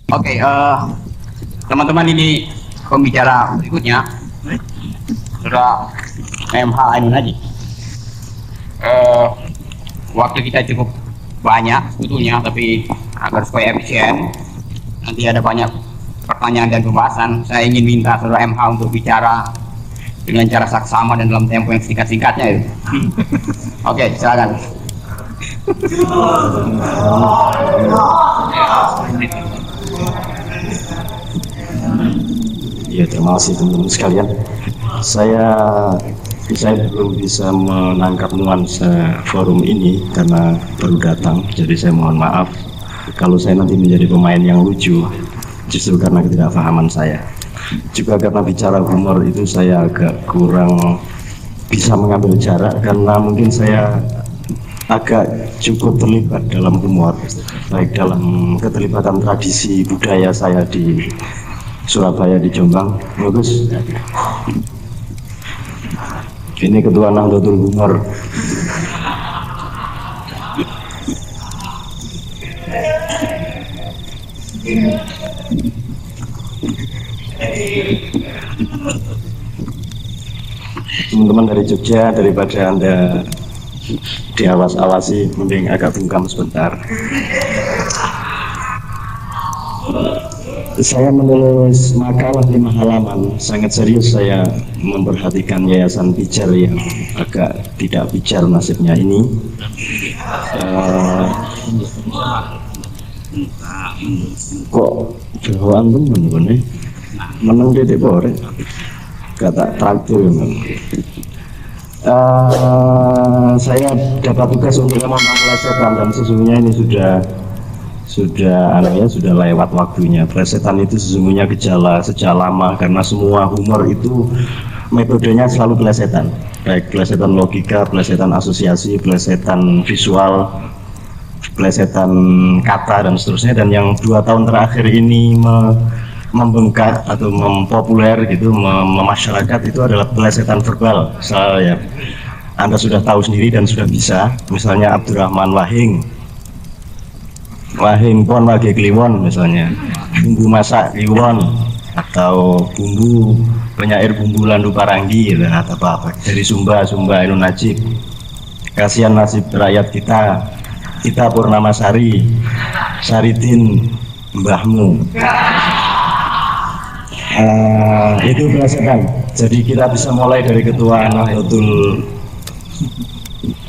Oke, teman-teman, ini pembicara berikutnya sudah MH Ainun Haji. Waktu kita cukup banyak sebetulnya, tapi agar supaya efisien, nanti ada banyak pertanyaan dan pembahasan. Saya ingin minta saudara MH untuk bicara dengan cara saksama dan dalam tempo yang singkat-singkatnya itu. Oke, silakan. Ya, terima kasih teman-teman sekalian. Saya belum bisa menangkap nuansa forum ini karena baru datang, jadi saya mohon maaf kalau saya nanti menjadi pemain yang lucu, justru karena ketidakpahaman saya. Juga karena bicara humor itu saya agak kurang bisa mengambil jarak karena mungkin saya agak cukup terlibat dalam humor, baik dalam keterlibatan tradisi budaya saya di Surabaya, di Jombang. Bagus. Ini ketua Nahdlatul Humor. Teman-teman dari Jogja, daripada Anda diawas-awasi, mending agak bungkam sebentar. Saya menulis makalah 5 halaman. Sangat serius saya memperhatikan Yayasan Pijar yang agak tidak pijar nasibnya ini. Kok bawaan temen nih menang dedek bore kata traktor memang. Saya dapat tugas untuk memotong plesetan dan sesungguhnya ini sudah lewat waktunya. Plesetan itu sesungguhnya gejala sejak lama karena semua humor itu metodenya selalu plesetan, baik plesetan logika, plesetan asosiasi, plesetan visual, plesetan kata dan seterusnya. Dan yang 2 tahun terakhir ini membengkak atau mempopuler gitu, memasyarakat, itu adalah plesetan verbal. Saya Anda sudah tahu sendiri dan sudah bisa, misalnya Abdurrahman Wahing pon lagi kliwon misalnya, bumbu masak kliwon, atau bumbu penyair bumbu landu paranggi gitu, atau apa dari Sumba Ainun Najib, kasihan nasib rakyat kita Purnamasari, Saridin mbahmu. Itu berdasarkan. Jadi kita bisa mulai dari ketua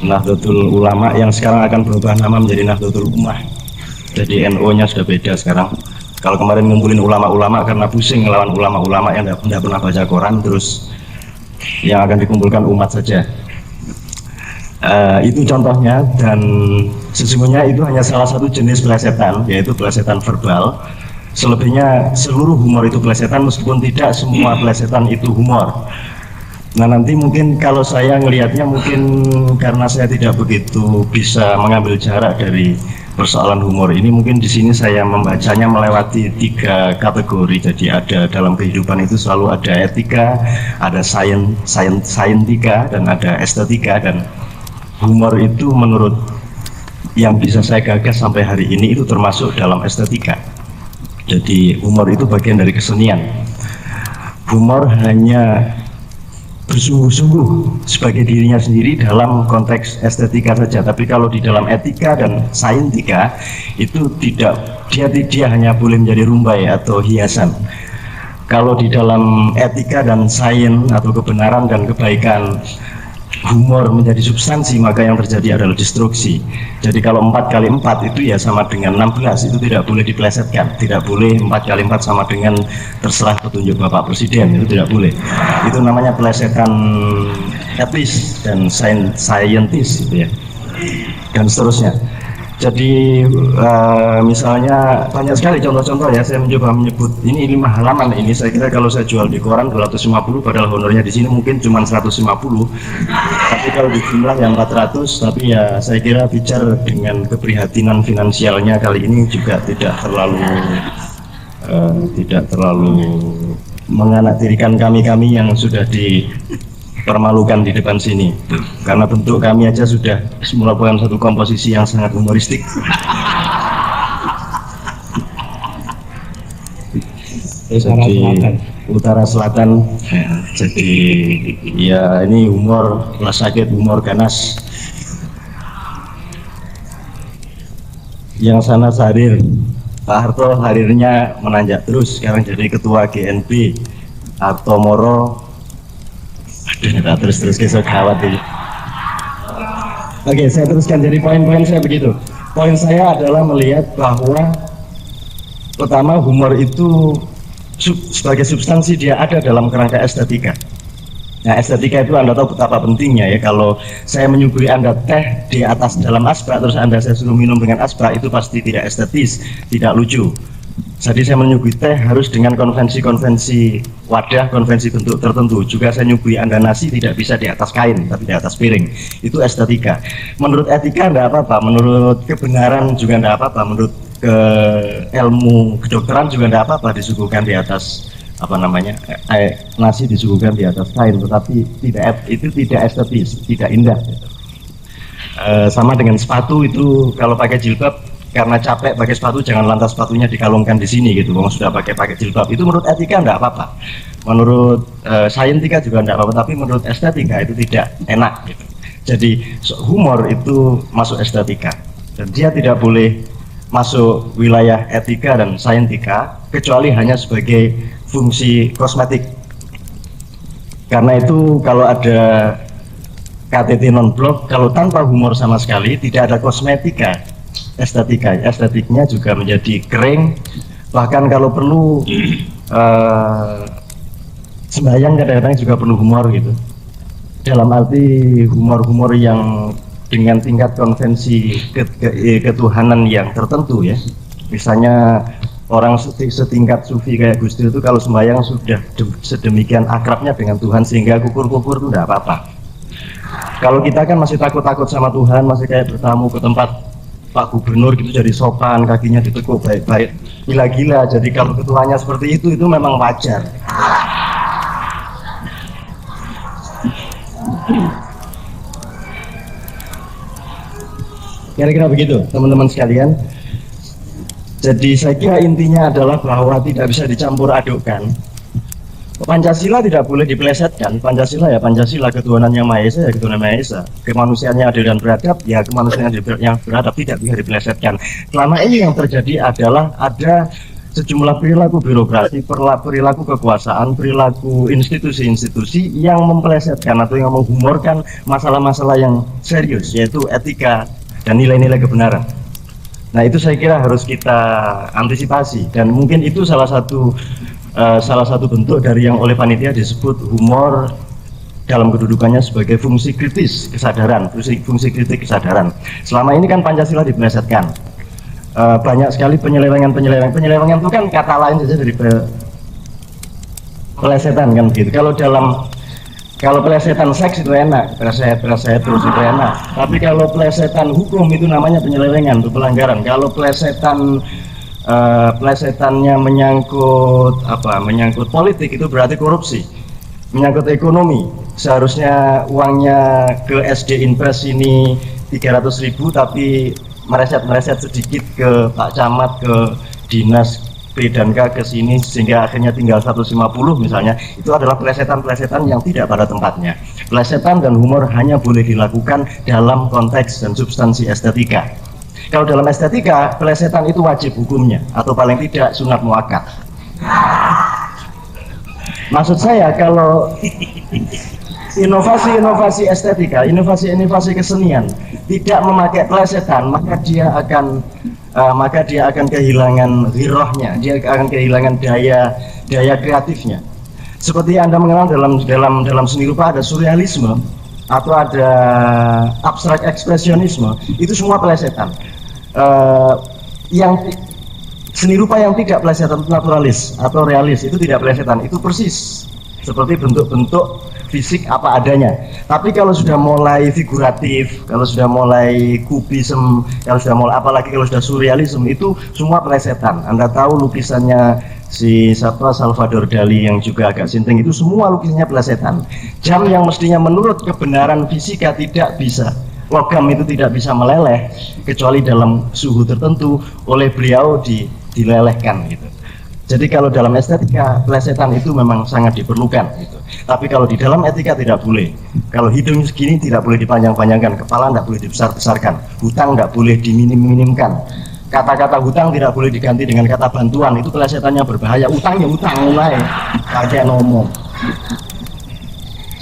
Nahdlatul Ulama yang sekarang akan berubah nama menjadi Nahdlatul Ummah. Jadi NO-nya sudah beda sekarang. Kalau kemarin ngumpulin ulama-ulama karena pusing melawan ulama-ulama yang tidak pernah baca Quran, terus yang akan dikumpulkan umat saja. Itu contohnya, dan sesungguhnya itu hanya salah satu jenis plesetan, yaitu plesetan verbal. Selebihnya seluruh humor itu plesetan, meskipun tidak semua plesetan itu humor. Nah, nanti mungkin kalau saya ngelihatnya, mungkin karena saya tidak begitu bisa mengambil jarak dari persoalan humor ini, mungkin di sini saya membacanya melewati 3 kategori. Jadi ada dalam kehidupan itu selalu ada etika, ada saintika, dan ada estetika. Dan humor itu menurut yang bisa saya gagas sampai hari ini itu termasuk dalam estetika. Jadi humor itu bagian dari kesenian. Humor hanya bersungguh-sungguh sebagai dirinya sendiri dalam konteks estetika saja, tapi kalau di dalam etika dan saintika itu tidak, dia hanya boleh menjadi rumbai atau hiasan. Kalau di dalam etika dan sains atau kebenaran dan kebaikan, humor menjadi substansi, maka yang terjadi adalah destruksi. Jadi kalau 4 kali 4 itu ya sama dengan 16, itu tidak boleh diplesetkan. Tidak boleh 4 kali 4 sama dengan terserah petunjuk Bapak Presiden, itu tidak boleh. Itu namanya plesetan etis dan saintis gitu ya, dan seterusnya. Jadi misalnya banyak sekali contoh-contoh ya. Saya mencoba menyebut ini 5 halaman ini. Saya kira kalau saya jual di koran 250, padahal honornya di sini mungkin cuma 150. Tapi kalau di jumlah yang 400, tapi ya saya kira bicara dengan keprihatinan finansialnya kali ini juga tidak terlalu menganaktirikan kami yang sudah dipermalukan di depan sini, karena bentuk kami aja sudah merupakan satu komposisi yang sangat humoristik. Jadi utara selatan. Jadi ya ini humor lah sakit, humor ganas. Yang sana Harir, Pak Harto Harirnya menanjak terus, sekarang jadi ketua GNP. Harto Moro, aduh terus kisah gawat ini. Oke, saya teruskan. Jadi poin-poin saya begitu. Poin saya adalah melihat bahwa pertama humor itu sebagai substansi dia ada dalam kerangka estetika. Nah, estetika itu Anda tahu betapa pentingnya ya. Kalau saya menyuguhi Anda teh di atas dalam asbak, terus saya suruh minum dengan asbak, itu pasti tidak estetis, tidak lucu. Jadi saya menyuguhi teh harus dengan konvensi-konvensi wadah, konvensi bentuk tertentu. Juga saya menyuguhi Anda nasi tidak bisa di atas kain, tapi di atas piring. Itu estetika. Menurut etika enggak apa-apa, menurut kebenaran juga enggak apa-apa, menurut ilmu kedokteran juga enggak apa-apa disuguhkan di atas nasi disuguhkan di atas kain, tetapi itu tidak estetis, tidak indah. Sama dengan sepatu itu, kalau pakai jilbab karena capek pakai sepatu, jangan lantas sepatunya dikalungkan di sini gitu. Kalau sudah pakai jilbab, itu menurut etika enggak apa-apa. Menurut saintika juga enggak apa-apa, tapi menurut estetika itu tidak enak gitu. Jadi humor itu masuk estetika dan dia tidak boleh masuk wilayah etika dan saintika kecuali hanya sebagai fungsi kosmetik. Karena itu kalau ada KTT non-blok, kalau tanpa humor sama sekali tidak ada kosmetika, estetiknya juga menjadi kering. Bahkan kalau perlu sembahyang kadang-kadang juga perlu humor gitu, dalam arti humor-humor yang dengan tingkat konvensi ketuhanan yang tertentu ya. Misalnya orang setingkat sufi kayak Gus Dur itu kalau sembahyang sudah sedemikian akrabnya dengan Tuhan sehingga kukur-kukur itu enggak apa-apa. Kalau kita kan masih takut-takut sama Tuhan, masih kayak bertamu ke tempat Pak Gubernur gitu, jadi sopan, kakinya ditekuk baik-baik, gila-gila. Jadi kalau ketuanya seperti itu memang wajar. Kira-kira begitu teman-teman sekalian. Jadi saya kira intinya adalah bahwa tidak bisa dicampur adukkan. Pancasila tidak boleh dipelesetkan. Pancasila ya Pancasila, ketuhanan yang Maha Esa ya ketuhanan Maha Esa. Kemanusiaan yang adil dan beradab ya kemanusiaan yang beradab, tidak bisa dipelesetkan. Selama ini yang terjadi adalah ada sejumlah perilaku birokrasi, perilaku kekuasaan, perilaku institusi-institusi yang mempelesetkan atau yang menghumorkan masalah-masalah yang serius, yaitu etika dan nilai-nilai kebenaran. Nah itu saya kira harus kita antisipasi, dan mungkin itu salah satu bentuk dari yang oleh panitia disebut humor dalam kedudukannya sebagai fungsi kritis kesadaran, fungsi kritik kesadaran. Selama ini kan Pancasila dipelesetkan, banyak sekali penyelewengan itu kan kata lain saja dari pelesetan kan begitu. Kalau pelesetan seks itu enak, pleset terus itu enak. Tapi kalau pelesetan hukum itu namanya penyelewengan, itu pelanggaran. Kalau pelesetannya menyangkut politik itu berarti korupsi. Menyangkut ekonomi, seharusnya uangnya ke SD Impres ini 300.000 tapi mereset sedikit ke Pak Camat, ke Dinas P dan K ke sini sehingga akhirnya tinggal 150 misalnya. Itu adalah pelesetan yang tidak pada tempatnya. Pelesetan dan humor hanya boleh dilakukan dalam konteks dan substansi estetika. Kalau dalam estetika, pelesetan itu wajib hukumnya atau paling tidak sunat muakkad. Maksud saya kalau inovasi estetika, inovasi kesenian tidak memakai pelesetan, maka dia akan kehilangan girohnya, dia akan kehilangan daya kreatifnya. Seperti Anda mengenal dalam seni rupa ada surrealisme atau ada abstrak ekspresionisme, itu semua pelesetan. Yang seni rupa yang tidak pelesetan naturalis atau realis itu tidak pelesetan, itu persis seperti bentuk-bentuk fisik apa adanya. Tapi kalau sudah mulai figuratif, kalau sudah mulai kubisme, apalagi kalau sudah surrealisme, itu semua pelesetan. Anda tahu lukisannya Salvador Dali yang juga agak sinting, itu semua lukisannya pelesetan. Jam yang mestinya menurut kebenaran fisika tidak bisa, logam itu tidak bisa meleleh kecuali dalam suhu tertentu, oleh beliau dilelehkan gitu. Jadi kalau dalam estetika plesetan itu memang sangat diperlukan gitu. Tapi kalau di dalam etika tidak boleh. Kalau hidung segini tidak boleh dipanjang-panjangkan, kepala tidak boleh dibesar-besarkan, hutang tidak boleh diminim-minimkan. Kata-kata hutang tidak boleh diganti dengan kata bantuan, itu plesetannya berbahaya. Utang ya utang, mulai kakek ngomong.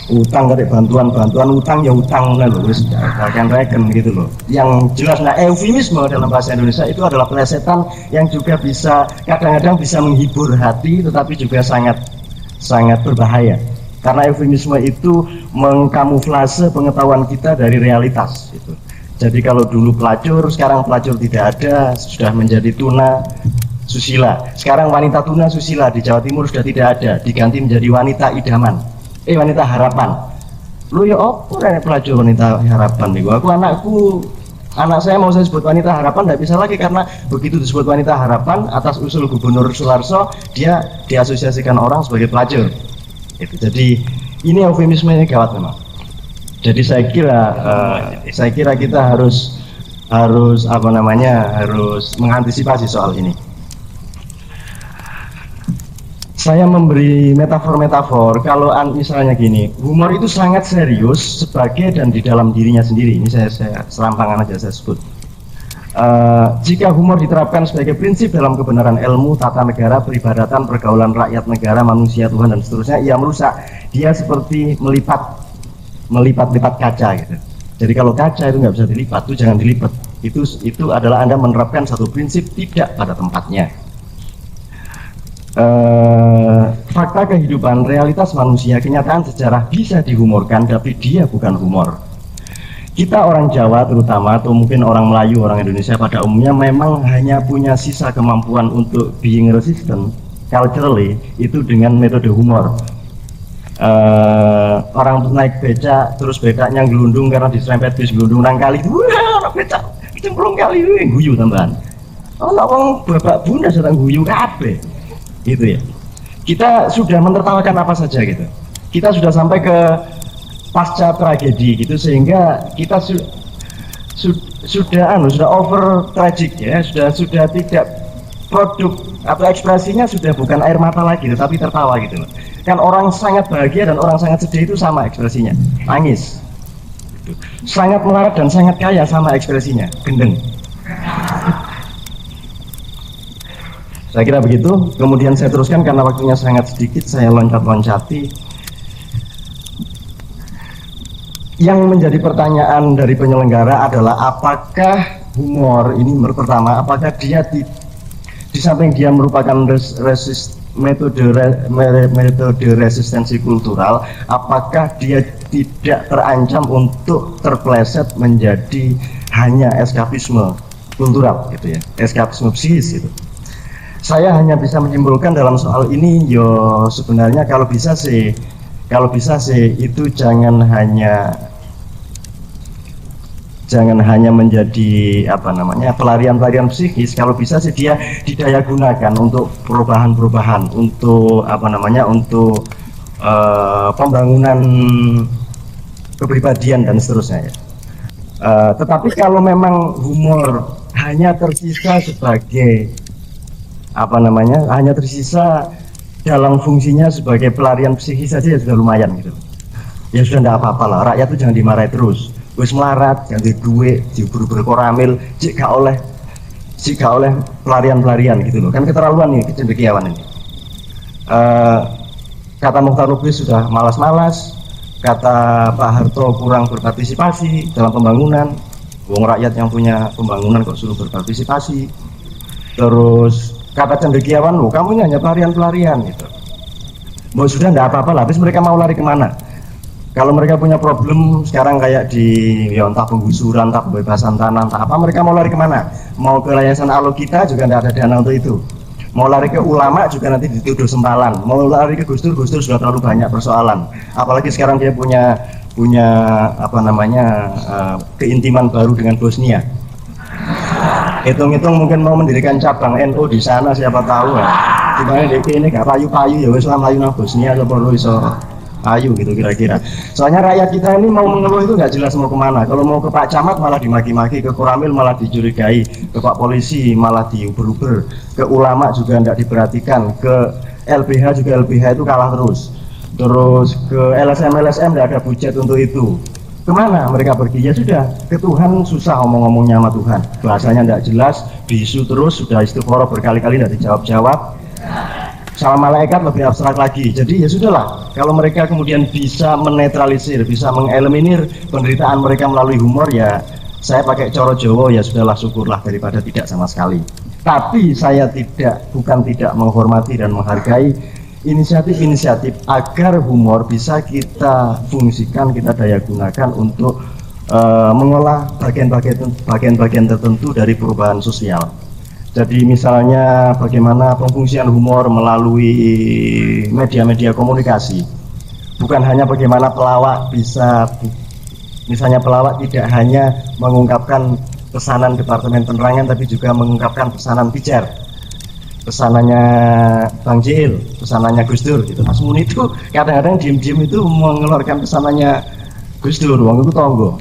Utang dari bantuan utang ya utang loh, wis reken gitu loh. Yang jelas, nah eufemisme dalam bahasa Indonesia itu adalah plesetan yang juga bisa kadang-kadang bisa menghibur hati, tetapi juga sangat berbahaya. Karena eufemisme itu mengkamuflase pengetahuan kita dari realitas gitu. Jadi kalau dulu pelacur, sekarang pelacur tidak ada, sudah menjadi tuna susila. Sekarang wanita tuna susila di Jawa Timur sudah tidak ada, diganti menjadi wanita idaman. Wanita harapan. Lu ya apa rene pelacur wanita harapan nih? Anak saya mau saya sebut wanita harapan tidak bisa lagi, karena begitu disebut wanita harapan atas usul Gubernur Sularso, dia diasosiasikan orang sebagai pelacur. Jadi ini eufemisme ini gawat memang. Jadi saya kira kita harus mengantisipasi soal ini. Saya memberi metafor kalau misalnya gini, humor itu sangat serius sebagai dan di dalam dirinya sendiri. Ini saya serampangan aja saya sebut. Jika humor diterapkan sebagai prinsip dalam kebenaran ilmu, tata negara, peribadatan, pergaulan rakyat negara, manusia, Tuhan dan seterusnya, ia merusak. Dia seperti melipat kaca gitu. Jadi kalau kaca itu nggak bisa dilipat, itu jangan dilipat. Itu adalah Anda menerapkan satu prinsip tidak pada tempatnya. Fakta kehidupan, realitas manusia, kenyataan sejarah bisa dihumorkan, tapi dia bukan humor. Kita orang Jawa terutama, atau mungkin orang Melayu, orang Indonesia pada umumnya memang hanya punya sisa kemampuan untuk being resistant culturally itu dengan metode humor. Orang naik becak, terus becaknya gelundung karena diserempet bis gelundung nang kali, wah becak cemplung kali, guyu tambahan. Wong bapak bunda sedang guyu kabeh. Gitu ya. Kita sudah menertawakan apa saja gitu. Kita sudah sampai ke pasca tragedi gitu, sehingga kita sudah over tragic ya, sudah tidak produk atau ekspresinya sudah bukan air mata lagi, tetapi tertawa gitu loh. Kan orang sangat bahagia dan orang sangat sedih itu sama ekspresinya, nangis. Gitu. Sangat melarat dan sangat kaya sama ekspresinya, gendeng. Saya kira begitu. Kemudian saya teruskan karena waktunya sangat sedikit, saya loncat-loncati. Yang menjadi pertanyaan dari penyelenggara adalah apakah humor ini pertama, apakah dia di samping dia merupakan metode resistensi kultural, apakah dia tidak terancam untuk terpleset menjadi hanya eskapisme kultural gitu ya, eskapisme psikis gitu. Saya hanya bisa menyimpulkan dalam soal ini, sebenarnya kalau bisa sih itu jangan hanya menjadi pelarian psikis. Kalau bisa sih dia didaya gunakan untuk perubahan, untuk pembangunan kepribadian dan seterusnya ya. Tetapi kalau memang humor hanya tersisa sebagai hanya tersisa dalam fungsinya sebagai pelarian psikis saja ya sudah lumayan gitu. Ya sudah tidak apa-apa lah, rakyat itu jangan dimarahi terus. Wis melarat, ganti duit, diburu-buru koramil, jika oleh pelarian gitu loh. Kan keterlaluan nih kecendekiawan ini. Kata Muchtar Lubis sudah malas-malas, kata Pak Harto kurang berpartisipasi dalam pembangunan. Wong rakyat yang punya pembangunan kok suruh berpartisipasi. Terus kata cendekiawan, kamu ini hanya pelarian gitu. Mau sudah tidak apa-apa lah, habis mereka mau lari kemana? Kalau mereka punya problem sekarang kayak entah penggusuran, entah pembebasan tanah, entah apa, mereka mau lari kemana? Mau ke Yayasan Alokita juga tidak ada dana untuk itu. Mau lari ke ulama juga nanti dituduh sempalan. Mau lari ke Gus Dur sudah terlalu banyak persoalan. Apalagi sekarang dia punya keintiman baru dengan Bosnia. Hitung-hitung mungkin mau mendirikan cabang NU di sana, siapa tahu ya. Dimana DP ini gak payu-payu ya wis lah mlayu nang Bosnia sapa iso ayo gitu kira-kira. Soalnya rakyat kita ini mau mengeluh itu nggak jelas mau kemana. Kalau mau ke Pak Camat malah dimaki-maki, ke Koramil malah dicurigai, ke Pak Polisi malah diuber-uber, ke ulama juga nggak diperhatikan, ke LBH juga LBH itu kalah terus. Terus ke LSM nggak ada budget untuk itu. Kemana mereka pergi? Ya sudah, ke Tuhan susah ngomong-ngomongnya sama Tuhan, bahasanya tidak jelas, bisu terus, sudah istighfar berkali-kali tidak dijawab-jawab. Sama malaikat lebih abstrak lagi. Jadi ya sudahlah, kalau mereka kemudian bisa menetralisir, bisa mengeliminir penderitaan mereka melalui humor, ya saya pakai coro Jawa, ya sudahlah, syukurlah daripada tidak sama sekali. Tapi saya bukan tidak menghormati dan menghargai inisiatif-inisiatif agar humor bisa kita fungsikan, kita daya gunakan untuk mengolah bagian-bagian tertentu dari perubahan sosial. Jadi misalnya bagaimana pengfungsian humor melalui media-media komunikasi. Bukan hanya bagaimana pelawak bisa, misalnya pelawak tidak hanya mengungkapkan pesanan Departemen Penerangan, tapi juga mengungkapkan pesanan pijar, pesanannya Bang Jil, pesanannya Gus Dur gitu. Mas Muni itu kadang-kadang diem-diem itu mengeluarkan pesanannya Gus Dur, wong itu tonggo.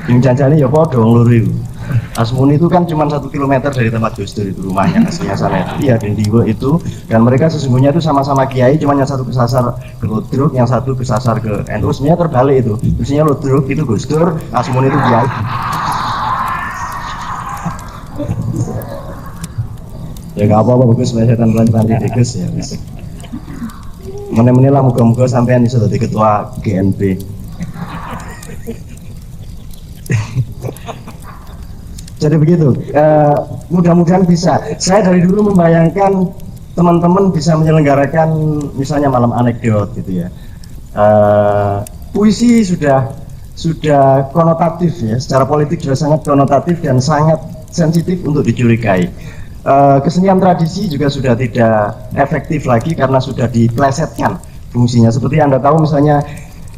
Yang janjane ya padha wong loro itu. Mas Muni itu kan cuma 1 kilometer dari tempat Gus Dur itu rumahnya aslinya sana itu. Iya, Dendiwo itu, dan mereka sesungguhnya itu sama-sama kiai, cuma yang satu kesasar ke Ludruk, yang satu kesasar ke NU. Sebenarnya terbalik itu. Mestinya Ludruk itu Gus Dur, Mas Muni itu kiai. Ya nggak apa-apa, bagus supaya setan lanjutan tikus ya. Meneh-meneh lah, muga-muga sampean bisa jadi ketua GNP. Jadi begitu, mudah-mudahan bisa. Saya dari dulu membayangkan teman-teman bisa menyelenggarakan misalnya malam anekdot gitu ya. Puisi sudah konotatif ya, secara politik sudah sangat konotatif dan sangat sensitif untuk dicurigai. Kesenian tradisi juga sudah tidak efektif lagi karena sudah diplesetkan fungsinya. Seperti Anda tahu misalnya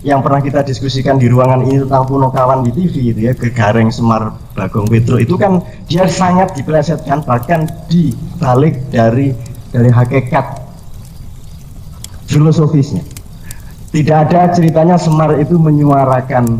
yang pernah kita diskusikan di ruangan ini tentang Punokawan di TV itu ya, Gegareng Semar Bagong Petro, itu kan dia sangat diplesetkan, bahkan dibalik dari hakikat filosofisnya. Tidak ada ceritanya Semar itu menyuarakan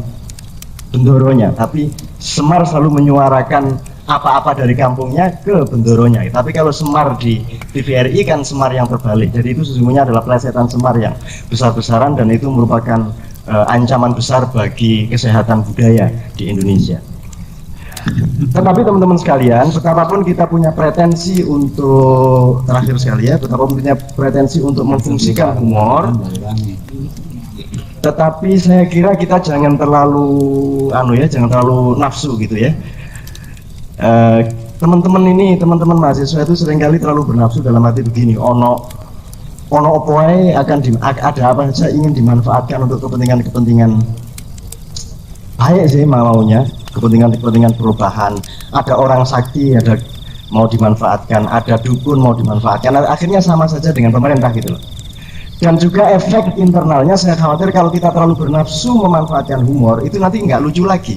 Bendoronya, tapi Semar selalu menyuarakan apa-apa dari kampungnya ke Bendoronya. Tapi kalau Semar di TVRI kan Semar yang terbalik. Jadi itu sesungguhnya adalah plesetan Semar yang besar-besaran, dan itu merupakan ancaman besar bagi kesehatan budaya di Indonesia. Tetapi teman-teman sekalian, betapapun kita punya pretensi untuk, terakhir sekali ya, betapapun punya pretensi untuk memfungsikan humor, tetapi saya kira kita jangan terlalu jangan terlalu nafsu gitu ya. Teman-teman mahasiswa itu seringkali terlalu bernafsu dalam arti begini, ono opoe ada apa saja ingin dimanfaatkan untuk kepentingan baik sih maunya, kepentingan perubahan. Ada orang sakti, ada mau dimanfaatkan, ada dukun mau dimanfaatkan, akhirnya sama saja dengan pemerintah gitu loh. Dan juga efek internalnya, saya khawatir kalau kita terlalu bernafsu memanfaatkan humor, itu nanti nggak lucu lagi.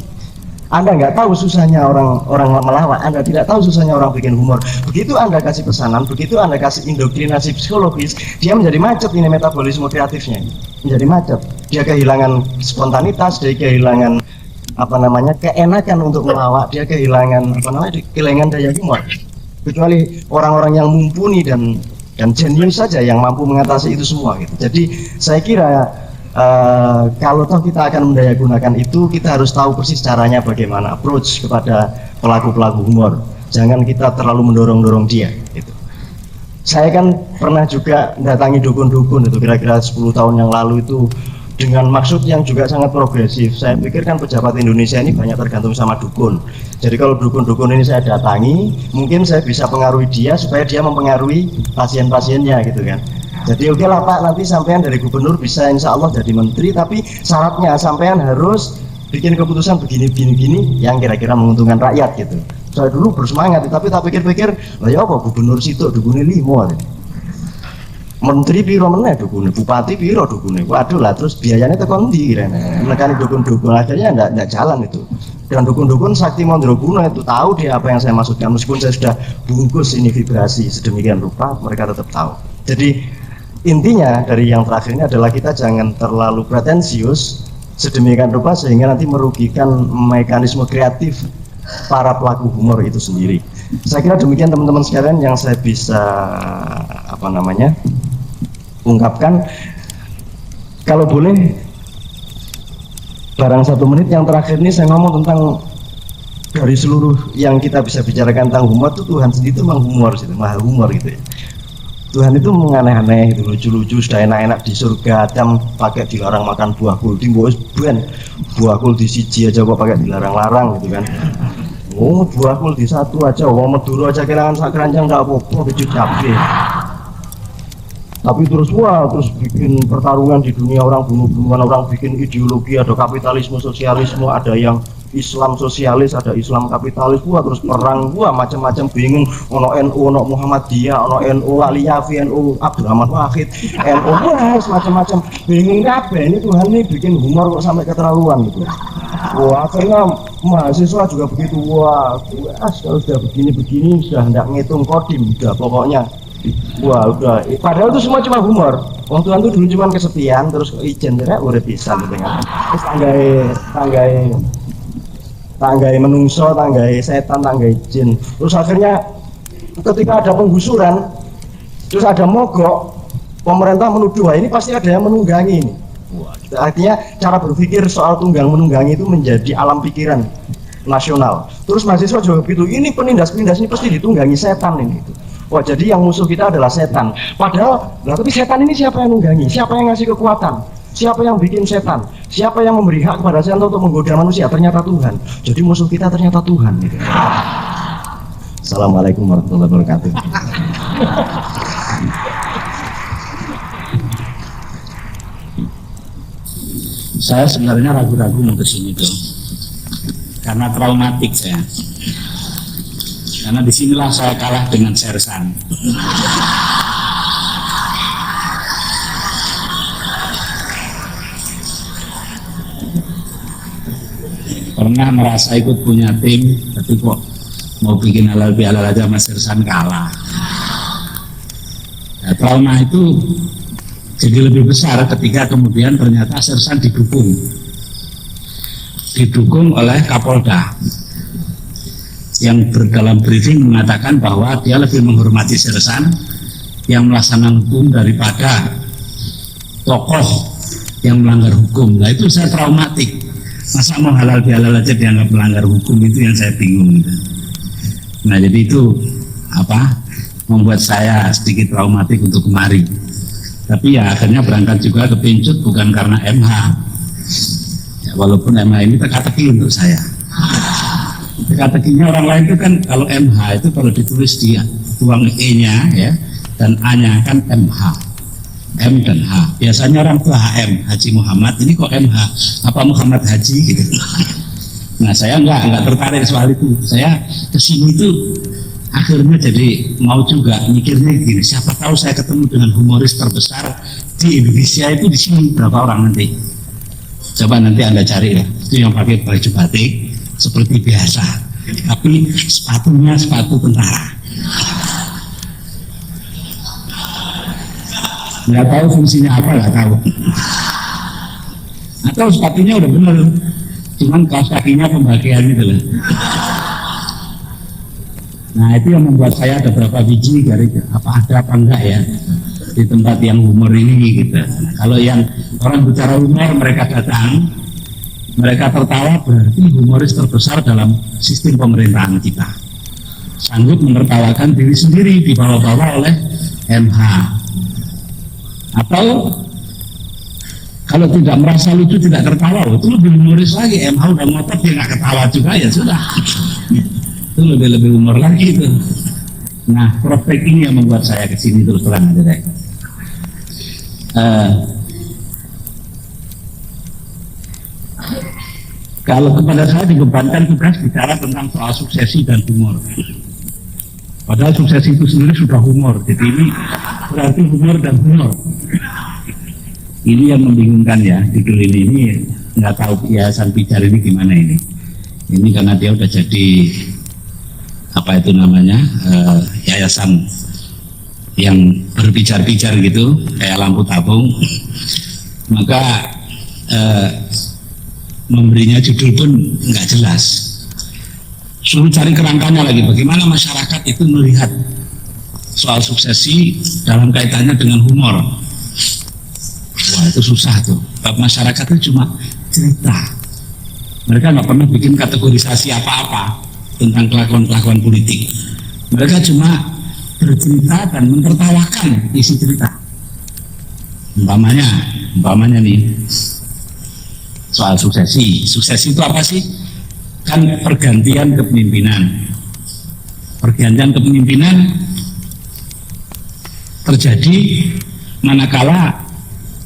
Anda nggak tahu susahnya orang melawak, Anda tidak tahu susahnya orang bikin humor. Begitu Anda kasih pesanan, begitu Anda kasih indoktrinasi psikologis, dia menjadi macet, ini metabolisme kreatifnya menjadi macet. Dia kehilangan spontanitas, dia kehilangan keenakan untuk melawak, dia kehilangan daya humor. Kecuali orang-orang yang mumpuni dan jenius saja yang mampu mengatasi itu semua gitu. Jadi saya kira kalau toh kita akan mendayagunakan itu, kita harus tahu persis caranya bagaimana approach kepada pelaku-pelaku humor. Jangan kita terlalu mendorong-dorong dia gitu. Saya kan pernah juga mendatangi dukun-dukun itu kira-kira 10 tahun yang lalu itu, dengan maksud yang juga sangat progresif. Saya pikir kan pejabat Indonesia ini banyak tergantung sama dukun. Jadi kalau dukun-dukun ini saya datangi, mungkin saya bisa pengaruhi dia supaya dia mempengaruhi pasien-pasiennya gitu kan. Jadi oke lah Pak, nanti sampean dari gubernur bisa insya Allah jadi menteri, tapi syaratnya sampean harus bikin keputusan begini yang kira-kira menguntungkan rakyat gitu. Saya dulu bersemangat, tapi tak pikir-pikir, lah ya apa gubernur situ dukune 5, menteri piro meneh dukune, bupati piro dukune, waduh lah, terus biayanya tekan ndi kira-kira, menekani dukun-dukun, akhirnya enggak jalan itu. Dan dukun-dukun sakti Mandraguna itu tahu dia apa yang saya maksudkan, meskipun saya sudah bungkus ini vibrasi sedemikian rupa, mereka tetap tahu. Jadi intinya dari yang terakhir ini adalah kita jangan terlalu pretensius sedemikian rupa sehingga nanti merugikan mekanisme kreatif para pelaku humor itu sendiri. Saya kira demikian teman-teman sekalian yang saya bisa ungkapkan. Kalau boleh barang 1 menit yang terakhir ini saya ngomong tentang dari seluruh yang kita bisa bicarakan tentang humor itu Tuhan sendiri itu memang humor, maha humor gitu ya. Tuhan itu menganeh-aneh, gitu, lucu-lucu, sudah enak-enak di surga, Adam pakai dilarang makan buah kuldi, buah kuldi siji aja kok pakai dilarang-larang gitu kan. Oh, buah kuldi 1 aja, wong Madura aja kelangan sak keranjang nggak apa-apa, kecut cabe. Tapi terus bikin pertarungan di dunia, orang bunuh-bunuhan, orang bikin ideologi, ada kapitalisme, sosialisme, ada yang Islam sosialis, ada Islam kapitalis, terus perang, macam-macam bingung, ono NU, ono Muhammadiyah, ono NU Aliyafi, NU Abdurrahman Wahid, NU macam-macam bingung kabeh. Ini Tuhan ini bikin humor kok sampai keterlaluan gitu. Akhirnya mahasiswa juga begitu, kalau sudah begini sudah hendak ngitung kodim, udah pokoknya udah. Padahal itu semua cuma humor. Wong Tuhan itu dulu cuma kesepian, terus ijen urip pisan gitu kan. Terus tanggai menungso, tanggai setan, tanggai jin. Terus akhirnya ketika ada penggusuran, terus ada mogok, pemerintah menuduh ini pasti ada yang menunggangi ini. Artinya cara berpikir soal tunggang menunggangi itu menjadi alam pikiran nasional. Terus mahasiswa juga begitu, ini penindas-penindas ini pasti ditunggangi setan ini. Jadi yang musuh kita adalah setan. Padahal, tapi setan ini siapa yang nunggangi? Siapa yang ngasih kekuatan? Siapa yang bikin setan? Siapa yang memberi hak kepada setan untuk menggoda manusia? Ternyata Tuhan. Jadi musuh kita ternyata Tuhan. Gitu. Assalamualaikum warahmatullahi wabarakatuh. Saya sebenarnya ragu-ragu mau kesini tuh, karena traumatik saya. Karena disinilah saya kalah dengan Sersan. Pernah merasa ikut punya tim, tapi kok mau bikin halal bihalal aja sama Sersan kalah. Nah, trauma itu jadi lebih besar ketika kemudian ternyata Sersan didukung oleh Kapolda yang dalam briefing mengatakan bahwa dia lebih menghormati Sersan yang melaksanakan hukum daripada tokoh yang melanggar hukum. Nah itu saya traumatik. Masa mau halal bihalal aja dianggap melanggar hukum, itu yang saya bingung. Nah jadi itu membuat saya sedikit traumatik untuk kemari. Tapi ya akhirnya berangkat juga ke Pincut bukan karena MH ya, walaupun MH ini teka-teki untuk saya. Teka-tekinya orang lain itu kan kalau MH itu kalau ditulis dia buang E-nya ya dan A-nya kan MH, M dan H. Biasanya orang tua HM, Haji Muhammad, ini kok MH, apa Muhammad Haji gitu. Nah saya enggak tertarik soal itu. Saya kesini itu akhirnya jadi mau juga mikirnya gini, siapa tahu saya ketemu dengan humoris terbesar di Indonesia itu di sini berapa orang nanti. Coba nanti Anda cari ya, itu yang pakai baju batik seperti biasa, tapi sepatunya sepatu tentara. Nggak tahu fungsinya apa, nggak tahu. Atau sepatunya udah bener, cuman kaos kakinya pembagian gitu loh. Nah itu yang membuat saya ada berapa biji dari ada apa enggak ya di tempat yang humor ini gitu. Kalau yang orang bicara humor mereka datang, mereka tertawa, berarti humoris terbesar dalam sistem pemerintahan kita. Sanggup menertawakan diri sendiri dibawa-bawa oleh MH. Atau kalau tidak merasa lucu, tidak tertawa, itu lebih humoris lagi. MH udah ngotot dia nggak ketawa juga, ya sudah. Itu lebih humor lagi itu. Nah, prospek ini yang membuat saya kesini terus terang aja deh. Kalau kepada saya dibebankan tugas bicara tentang soal suksesi dan humor. Padahal suksesi itu sendiri sudah humor, jadi ini berarti humor dan humor. Ini yang membingungkan ya, judul ini nggak tahu Yayasan Pijar ini gimana ini. Ini karena dia udah jadi apa itu namanya yayasan yang berpijar-pijar gitu kayak lampu tabung, maka memberinya judul pun nggak jelas. Suruh cari kerangkanya lagi, bagaimana masyarakat itu melihat soal suksesi dalam kaitannya dengan humor. Wah, itu susah tuh. Bab masyarakat itu cuma cerita. Mereka nggak pernah bikin kategorisasi apa-apa tentang kelakuan-kelakuan politik. Mereka cuma bercerita dan mentertawakan isi cerita. Umpamanya nih soal suksesi. Suksesi itu apa sih? Kan pergantian kepemimpinan. Pergantian kepemimpinan terjadi manakala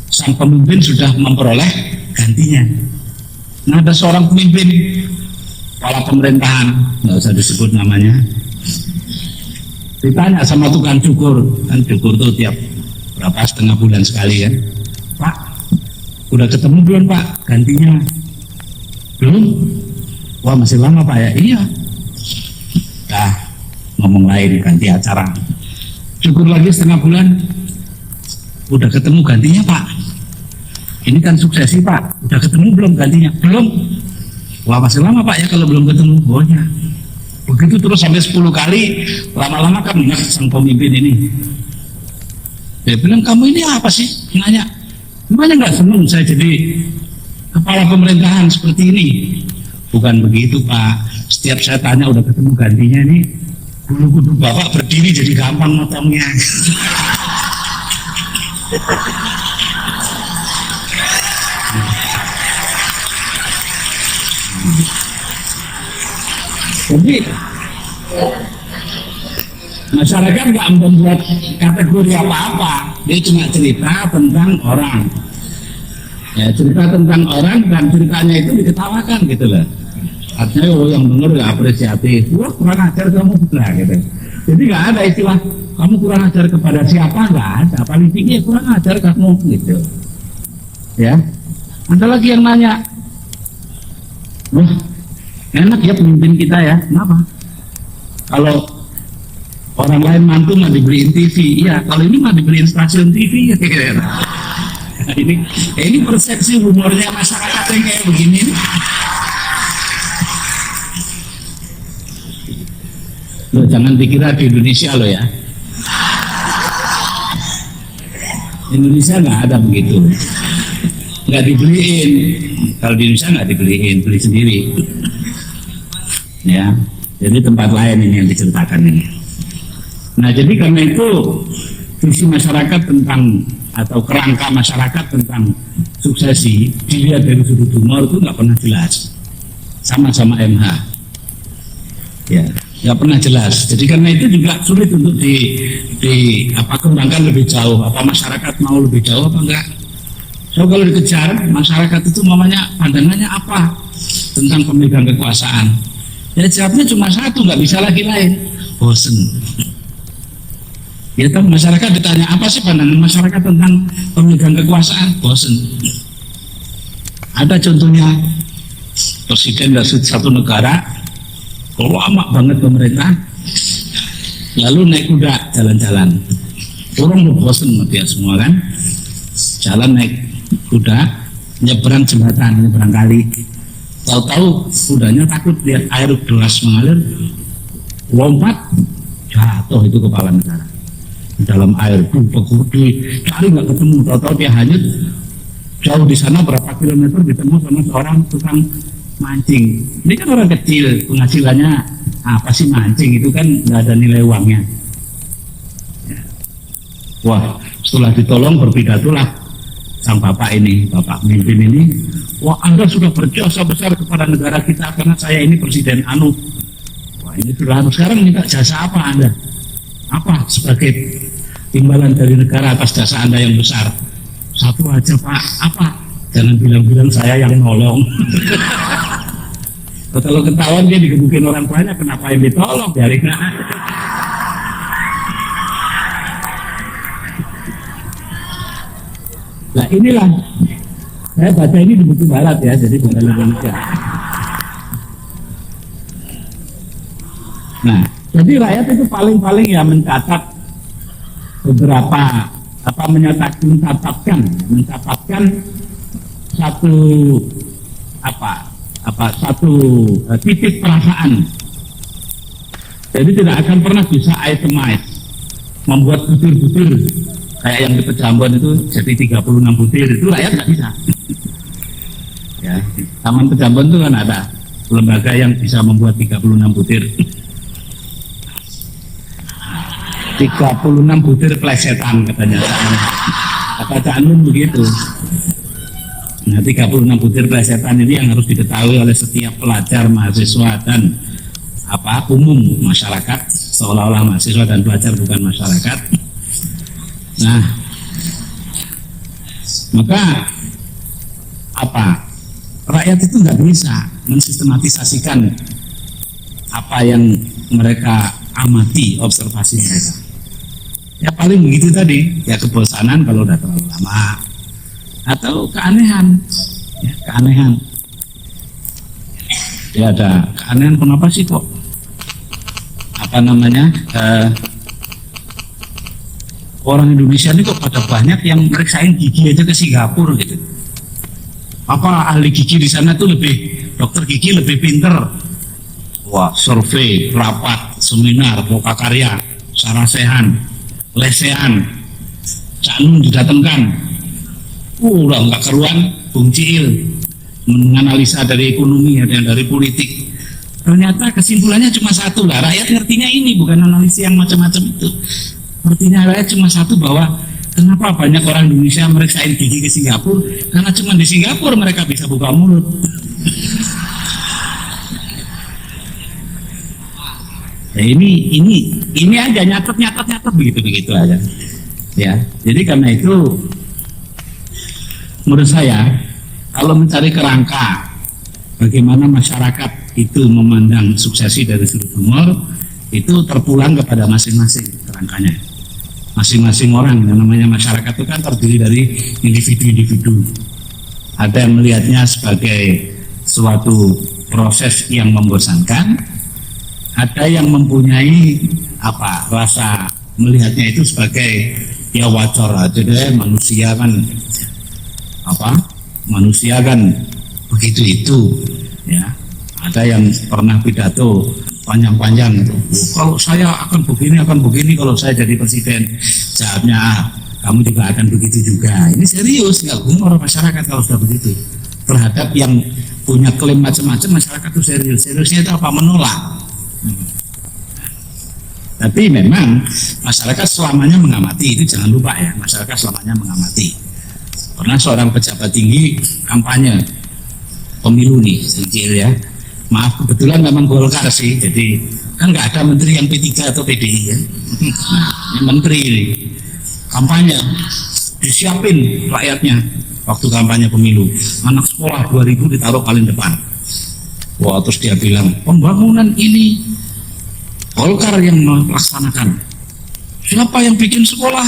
sang pemimpin sudah memperoleh gantinya. Nah, ada seorang pemimpin kepala pemerintahan, nggak usah disebut namanya, ditanya sama tukang cukur, kan cukur tuh tiap berapa setengah bulan sekali kan, Pak, udah ketemu belum Pak gantinya? Belum? Wah, masih lama Pak ya? Iya. Nah, ngomong lain, ganti acara. Cukur lagi setengah bulan, udah ketemu gantinya Pak? Ini kan suksesi Pak, udah ketemu belum gantinya? Belum. Wah, masih lama Pak ya kalau belum ketemu? Oh ya. Begitu terus sampai 10 kali, lama-lama kan ingat sang pemimpin ini. Dia bilang, kamu ini apa sih? Nanya, gimana nggak senang saya jadi kepala pemerintahan seperti ini? Bukan begitu Pak, setiap saya tanya udah ketemu gantinya nih, bulu-bulu Bapak berdiri jadi gampang motongnya. Jadi masyarakat nggak membuat kategori apa-apa, dia cuma cerita tentang orang. Ya, cerita tentang orang dan ceritanya itu diketawakan gitu loh. Artinya yang denger nggak apresiatif, wah kurang ajar kamu lah gitu. Jadi nggak ada istilah kamu kurang ajar kepada siapa, nggak ada. Paling tinggi kurang ajar kamu gitu. Ya, ada lagi yang nanya, wah enak ya pemimpin kita ya, kenapa? Kalau orang lain mantu mah dibeliin TV, iya. Kalau ini mah dibeliin stasiun TV ya. Ini persepsi humornya masyarakat yang kayak begini. Loh, jangan dikira di Indonesia loh ya. Indonesia nggak ada begitu, nggak dibeliin. Kalau di Indonesia nggak dibeliin, beli sendiri. Ya, jadi tempat lain ini yang diceritakan ini. Nah, jadi karena itu visi masyarakat tentang atau kerangka masyarakat tentang suksesi dilihat dari sudut humor itu nggak pernah jelas. Sama-sama MH. Ya, nggak pernah jelas. Jadi karena itu juga sulit untuk kembangkan lebih jauh. Apa masyarakat mau lebih jauh apa enggak? So kalau dikejar masyarakat itu mamanya pandangannya apa tentang pemegang kekuasaan? Ya jawabnya cuma satu, nggak bisa lagi lain. Bosen. Ya kan masyarakat ditanya apa sih pandangan masyarakat tentang pemegang kekuasaan? Bosen. Ada contohnya presiden dari satu negara lama banget pemerintah, lalu naik kuda jalan-jalan. Orang bosen sama dia semua kan, jalan naik kuda, nyebrang jembatan, nyebrang kali. Tahu-tahu kudanya takut lihat air deras mengalir, lompat jatuh itu kepala negara dalam air. Cari nggak ketemu, tahu-tahu dia hanyut. Jauh di sana berapa kilometer ditemu sama seorang tukang mancing. Ini kan orang kecil, penghasilannya apa sih mancing, itu kan nggak ada nilai uangnya. Wah, setelah ditolong berbidatulah sang bapak ini, bapak pemimpin ini, wah Anda sudah berjasa besar kepada negara kita karena saya ini presiden anu. Wah ini sudah sekarang minta jasa apa Anda? Apa sebagai imbalan dari negara atas jasa Anda yang besar? Satu aja Pak, apa? Jangan bilang-bilang saya yang nolong. Kalau ketahuan dia digebukin orang banyak, kenapa yang ditolong? Biarin aja. Nah inilah, saya baca ini di buku barat ya, jadi bukan Indonesia. Nah, jadi rakyat itu paling-paling ya mencatat beberapa mencatatkan satu satu titik perasaan. Jadi tidak akan pernah bisa itemize, membuat butir-butir kayak yang di Pejambon itu jadi 36 butir, itu rakyat nggak bisa. Ya, Taman Pejambon itu kan ada lembaga yang bisa membuat 36 butir. 36 butir plesetan katanya. Kata Cak Nun begitu. Nah, 36 butir plesetan ini yang harus diketahui oleh setiap pelajar, mahasiswa, dan umum masyarakat, seolah-olah mahasiswa dan pelajar bukan masyarakat. Nah, maka rakyat itu nggak bisa mensistematisasikan apa yang mereka amati, observasi mereka. Ya paling begitu tadi, ya kebosanan kalau udah terlalu lama, atau keanehan, ya, keanehan. Ya ada keanehan, kenapa sih kok orang Indonesia ini kok pada banyak yang meriksain gigi aja ke Singapura gitu. Apa ahli gigi di sana tuh dokter gigi lebih pinter. Wah, survei, rapat, seminar, lokakarya, sarasehan, lesehan, Cak Nun didatangkan. Udah nggak keruan, Bung Ciil menganalisa dari ekonomi dan dari politik. Ternyata kesimpulannya cuma satu lah, rakyat ngertinya ini, bukan analisis yang macam-macam itu. Artinya rakyat cuma satu, bahwa kenapa banyak orang Indonesia meriksain gigi ke Singapura, karena cuma di Singapura mereka bisa buka mulut. Ya, ini aja nyatet begitu aja. Ya, jadi karena itu menurut saya kalau mencari kerangka bagaimana masyarakat itu memandang suksesi dari sudut humor, itu terpulang kepada masing-masing kerangkanya. Masing-masing orang, yang namanya masyarakat itu kan terdiri dari individu-individu. Ada yang melihatnya sebagai suatu proses yang membosankan, ada yang mempunyai rasa melihatnya itu sebagai ya wajar aja deh, manusia kan begitu itu, ya. Ada yang pernah pidato panjang-panjang, kalau saya akan begini kalau saya jadi presiden. Jawabnya, kamu juga akan begitu juga. Ini serius, nggak humor masyarakat kalau sudah begitu. Terhadap yang punya klaim macam-macam, masyarakat itu serius. Seriusnya itu apa? Menolak. Tapi memang masyarakat selamanya mengamati, itu jangan lupa ya, masyarakat selamanya mengamati. Pernah seorang pejabat tinggi kampanye pemilu nih, sedikit ya. Maaf, kebetulan memang Golkar sih, jadi kan nggak ada menteri yang P3 atau PDI ya. Nah, ini menteri ini kampanye, disiapin rakyatnya waktu kampanye pemilu. Anak sekolah 2000 ditaruh paling depan. Wah, terus dia bilang, pembangunan ini Golkar yang melaksanakan. Siapa yang bikin sekolah?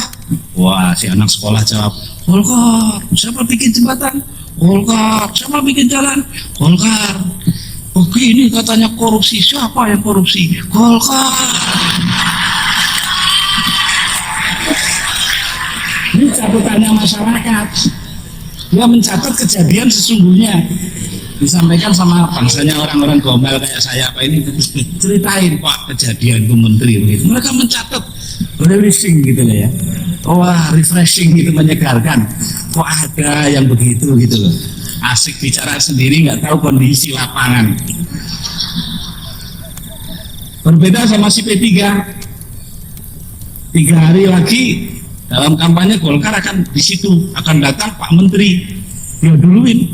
Wah, si anak sekolah jawab, Golkar. Siapa bikin jembatan? Golkar. Siapa bikin jalan? Golkar. Begini katanya korupsi. Siapa yang korupsi? Golkar. Ini catatannya masyarakat. Dia mencatat kejadian sesungguhnya. Disampaikan sama bangsanya orang-orang gombal kayak saya, ini ceritain Pak kejadian itu menteri begitu. Mereka mencatat, refreshing gitu ya. Wah, refreshing gitu, menyegarkan. Kok ada yang begitu gitu loh. Asik bicara sendiri, nggak tahu kondisi lapangan. Berbeda sama si P3. 3 hari lagi dalam kampanye Golkar akan di situ, akan datang Pak Menteri, dia duluin.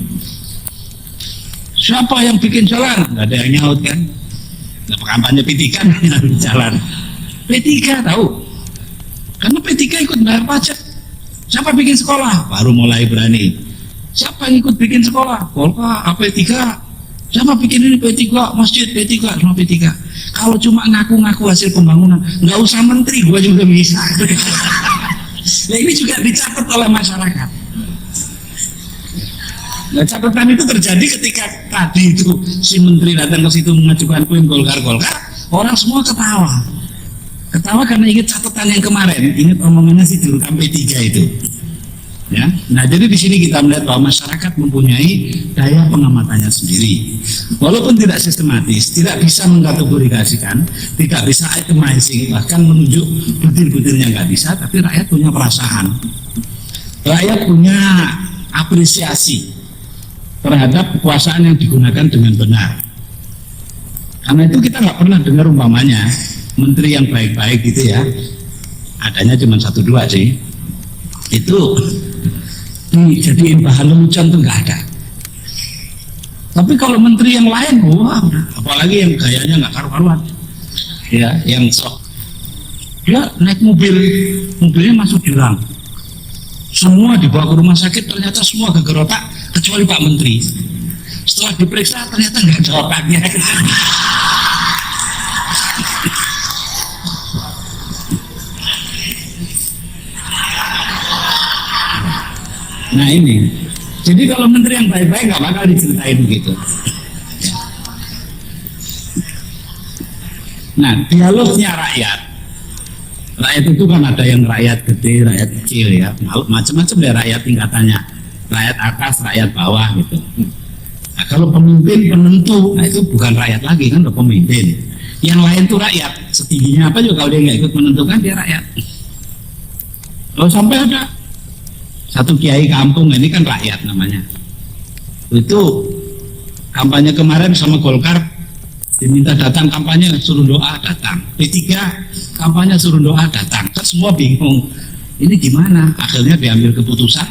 Siapa yang bikin jalan? Nggak ada yang nyaut kan? Nggak kampanye P3 kan yang jalan. P3 tahu? Karena P3 ikut bayar pajak. Siapa bikin sekolah? Baru mulai berani. Siapa yang ikut bikin sekolah? Golkar, P3. Siapa bikin ini? P3, masjid P3, semua P3. Kalau cuma ngaku-ngaku hasil pembangunan, nggak usah menteri, gua juga bisa. Nah, ini juga dicatat oleh masyarakat. Nah, catatan itu terjadi ketika tadi itu si menteri datang ke situ mengajukan klaim Golkar, orang semua ketawa. Ketawa karena ingat catatan yang kemarin, ingat omongannya si juru P3 itu. Ya, nah jadi di sini kita melihat bahwa masyarakat mempunyai daya pengamatannya sendiri, walaupun tidak sistematis, tidak bisa mengkategorisasikan, tidak bisa itemizing, bahkan menunjuk butir-butirnya nggak bisa, tapi rakyat punya perasaan, rakyat punya apresiasi terhadap kekuasaan yang digunakan dengan benar. Karena itu kita nggak pernah dengar umpamanya menteri yang baik-baik gitu ya, adanya cuma 1-2 sih, itu dijadiin bahan lelucon tuh nggak ada. Tapi kalau menteri yang lain, wah, apalagi yang gayanya nggak karu-karuan, ya, yang sok, dia naik mobilnya masuk jurang, semua dibawa ke rumah sakit, ternyata semua geger otak kecuali Pak Menteri. Setelah diperiksa ternyata nggak ada otaknya. Nah ini, jadi kalau menteri yang baik-baik nggak bakal diceritain begitu. Nah, dialognya rakyat itu kan ada yang rakyat gede, rakyat kecil ya, macam-macam ya rakyat tingkatannya, rakyat atas, rakyat bawah gitu. Nah, kalau pemimpin penentu, nah itu bukan rakyat lagi kan, udah pemimpin. Yang lain tuh rakyat, setingginya apa juga kalau dia nggak ikut menentukan dia rakyat. Kalau sampai ada satu kiai kampung, ini kan rakyat namanya, itu kampanye kemarin sama Golkar diminta datang kampanye, suruh doa datang. P3 kampanye suruh doa datang, kan semua bingung ini gimana. Akhirnya diambil keputusan,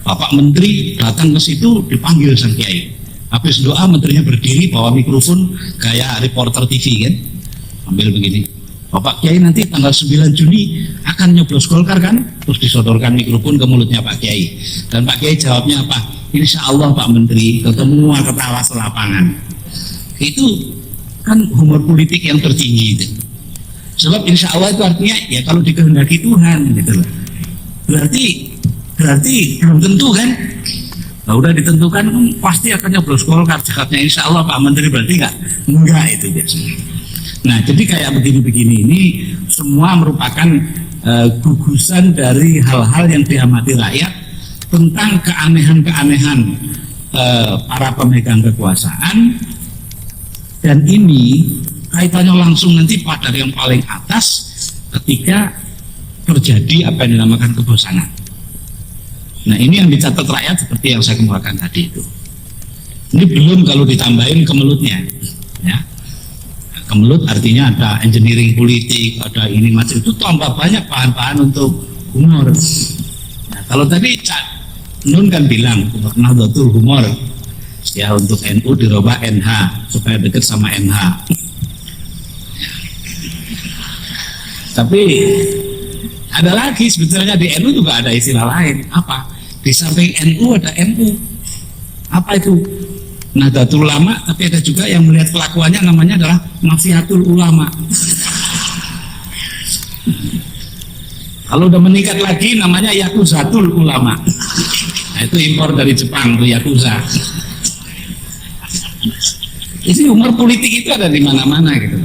Bapak Menteri datang ke situ, dipanggil sang kiai, habis doa menterinya berdiri bawa mikrofon kayak reporter TV kan, ambil begini, Bapak Kiai nanti tanggal 9 Juni akan nyoblos Golkar kan? Terus disodorkan mikrofon ke mulutnya Pak Kiai. Dan Pak Kiai jawabnya apa? Insya Allah Pak Menteri, ketemu ketawa selapangan. Itu kan humor politik yang tertinggi itu. Sebab insya Allah itu artinya ya kalau dikehendaki Tuhan gitu loh. Berarti belum tentu kan? Nah, udah ditentukan pasti akan nyoblos Golkar. Cakapnya insya Allah Pak Menteri, berarti enggak itu biasanya. Nah, jadi kayak begini-begini ini semua merupakan gugusan dari hal-hal yang diamati rakyat tentang keanehan-keanehan para pemegang kekuasaan, dan ini kaitannya langsung nanti pada yang paling atas ketika terjadi apa yang dinamakan kebosanan. Nah, ini yang dicatat rakyat seperti yang saya kemukakan tadi itu. Ini belum kalau ditambahin kemelutnya, ya. Kemelut artinya ada engineering politik, ada ini macam itu, tambah banyak bahan-bahan untuk humor. Nah, kalau tadi Cak Nun kan bilang Nahdlatul humor ya, untuk NU dirubah NH supaya dekat sama MH. Tapi ada lagi sebetulnya di NU juga ada istilah lain. Apa? Di samping NU ada MU. Apa itu? Nahdlatul Ulama, tapi ada juga yang melihat kelakuannya namanya adalah Mafiatul Ulama. Kalau udah meningkat lagi namanya Yakuzatul Ulama. Nah, itu impor dari Jepang tuh Yakuza. Ini umur politik itu ada di mana-mana gitu.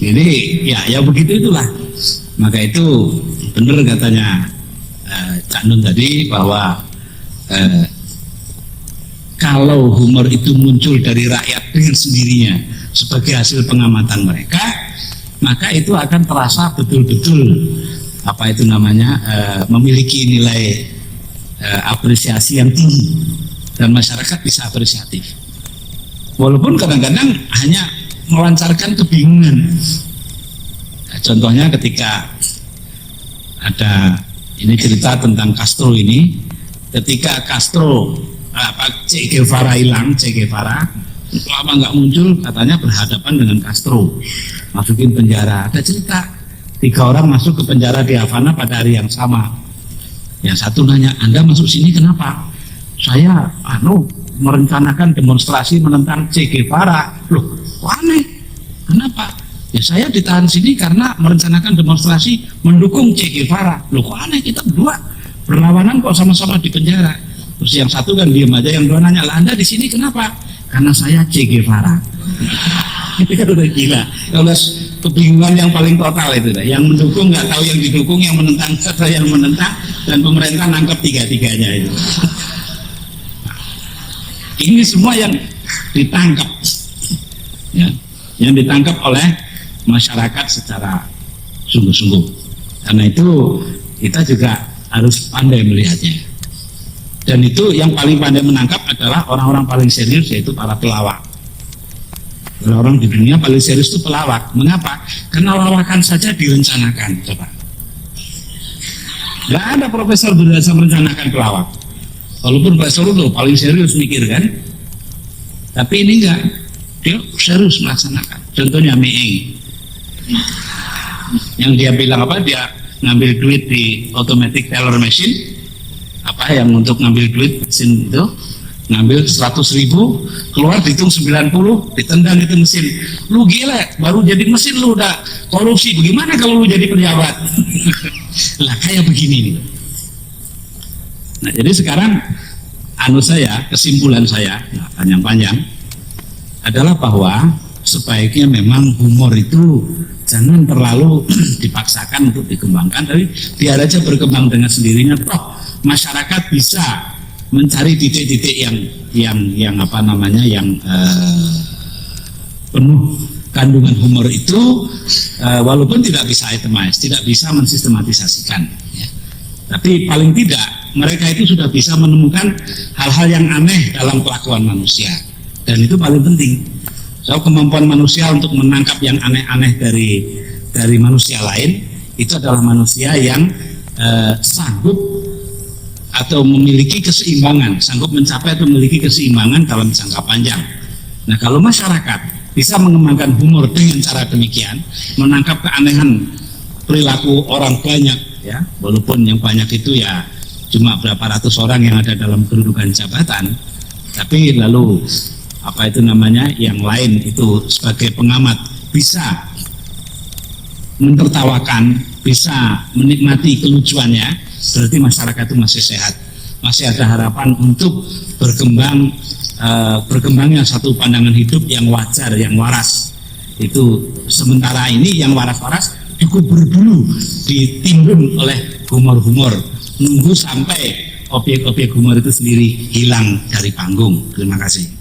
Jadi ya begitu itulah. Maka itu benar katanya Cak Nun tadi bahwa kalau humor itu muncul dari rakyat dengan sendirinya sebagai hasil pengamatan mereka, maka itu akan terasa betul-betul apa itu namanya memiliki nilai apresiasi yang tinggi dan masyarakat bisa apresiatif. Walaupun kadang-kadang hanya melancarkan kebingungan. Nah, contohnya ketika ada ini cerita tentang Castro ini, ketika Castro Che Guevara hilang, Che Guevara lama nggak muncul, katanya berhadapan dengan Castro, masukin penjara. Ada cerita 3 orang masuk ke penjara di Havana pada hari yang sama. Yang satu nanya, Anda masuk sini kenapa? Saya merencanakan demonstrasi menentang Che Guevara. Loh, aneh, kenapa? Ya saya ditahan sini karena merencanakan demonstrasi mendukung Che Guevara. Loh, kok aneh, kita berdua berlawanan kok sama-sama di penjara. Terus yang satu kan diam aja, yang dua nanya, lah Anda di sini kenapa? Karena saya Che Guevara. Itu kan udah gila. Kalau kebingungan yang paling total itu, yang mendukung nggak tahu yang didukung, yang menentang nggak tahu yang menentang, dan pemerintah nangkep tiga-tiganya itu. Ini semua yang ditangkap, ya, yang ditangkap oleh masyarakat secara sungguh-sungguh. Karena itu kita juga harus pandai melihatnya. Dan itu yang paling pandai menangkap adalah orang-orang paling serius, yaitu para pelawak. Orang di dunia paling serius itu pelawak. Mengapa? Karena lawakan saja direncanakan. Coba. Gak ada profesor berasa merencanakan pelawak. Walaupun profesor itu paling serius mikir kan. Tapi ini enggak. Dia serius melaksanakan. Contohnya Meeng. Yang dia bilang apa? Dia ngambil duit di automatic teller machine. Apa yang untuk ngambil duit mesin itu? Ngambil 100.000, keluar dihitung 90, ditendang itu mesin. Lu gila, baru jadi mesin lu udah korupsi. Bagaimana kalau lu jadi pejabat? Lah kayak begini nih. Nah jadi sekarang kesimpulan saya, nah, panjang-panjang, adalah bahwa sebaiknya memang humor itu jangan terlalu dipaksakan untuk dikembangkan, tapi biar aja berkembang dengan sendirinya. Toh masyarakat bisa mencari titik-titik yang apa namanya, yang penuh kandungan humor itu, walaupun tidak bisa itemize, tidak bisa mensistematisasikan, ya. Tapi paling tidak mereka itu sudah bisa menemukan hal-hal yang aneh dalam kelakuan manusia, dan itu paling penting. So, kemampuan manusia untuk menangkap yang aneh-aneh dari manusia lain itu adalah manusia yang sanggup atau memiliki keseimbangan, sanggup mencapai atau memiliki keseimbangan dalam jangka panjang. Nah, kalau masyarakat bisa mengembangkan humor dengan cara demikian, menangkap keanehan perilaku orang banyak, ya, walaupun yang banyak itu ya cuma berapa ratus orang yang ada dalam kedudukan jabatan, tapi lalu apa itu namanya, yang lain itu sebagai pengamat bisa menertawakan, bisa menikmati kelucuannya, berarti masyarakat itu masih sehat, masih ada harapan untuk berkembangnya satu pandangan hidup yang wajar, yang waras. Itu sementara ini yang waras-waras dikubur dulu, ditimbun oleh humor-humor, nunggu sampai objek-objek humor itu sendiri hilang dari panggung. Terima kasih.